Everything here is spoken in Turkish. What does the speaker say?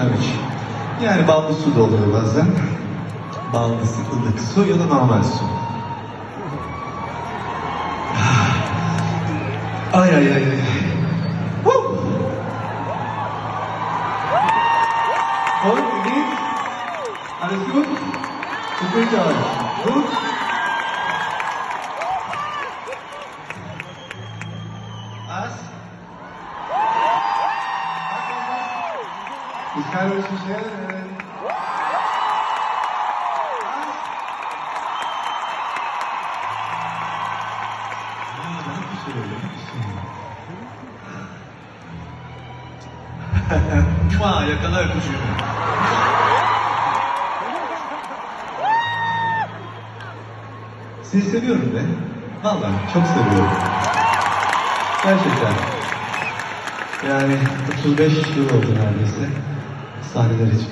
bilmem hiç. Yani ballı su da oluyor bazen. Ballı ılık su ya da normal su. Ay ay ay ay. Woo! Und wie geht's? Alles gut? Wie geht's euch? Gut? Was? Ich kann mich nicht hören. Mua, yakala öpücüğümü. Sizi seviyorum be. Vallahi çok seviyorum. Gerçekten. Yani 35 yıl oldu neredeyse. Sahneler için.